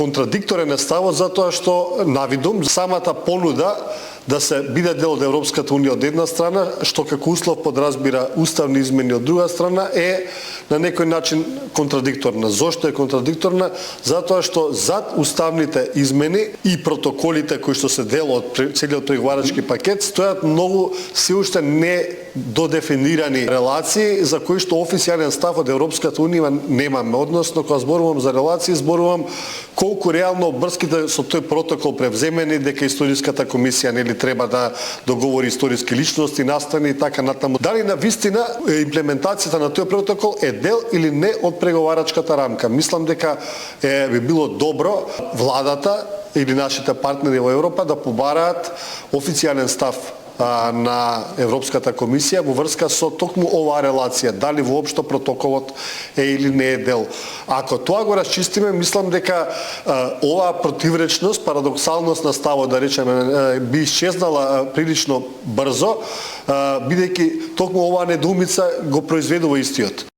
контрадикторен е ставот затоа што навидум самата понуда да се биде дел од Европската унија од една страна, што како услов подразбира уставни измени од друга страна, е на некој начин контрадикторна. Зошто е контрадикторна? Затоа што зад уставните измени и протоколите кои што се дел од целиот преговарачки пакет стојат многу се уште не додефинирани релации за кои што официјален став од Европската унија немаме. Односно, кога зборувам за релации, зборувам колку реално обврските со тој протокол превземени, дека историската комисија нели треба да договори историски личности, настани и така натаму. Дали на вистина имплементацијата на тој протокол е дел или не од преговарачката рамка? Мислам дека би било добро владата или нашите партнери во Европа да побараат официјален став на Европската комисија во врска со токму оваа релација, дали воопшто протоколот е или не е дел. Ако тоа го расчистиме, мислам дека оваа противречност, парадоксалност на ставот, да речеме, би исчезнала прилично брзо, бидејќи токму оваа недоумица го произведува истиот.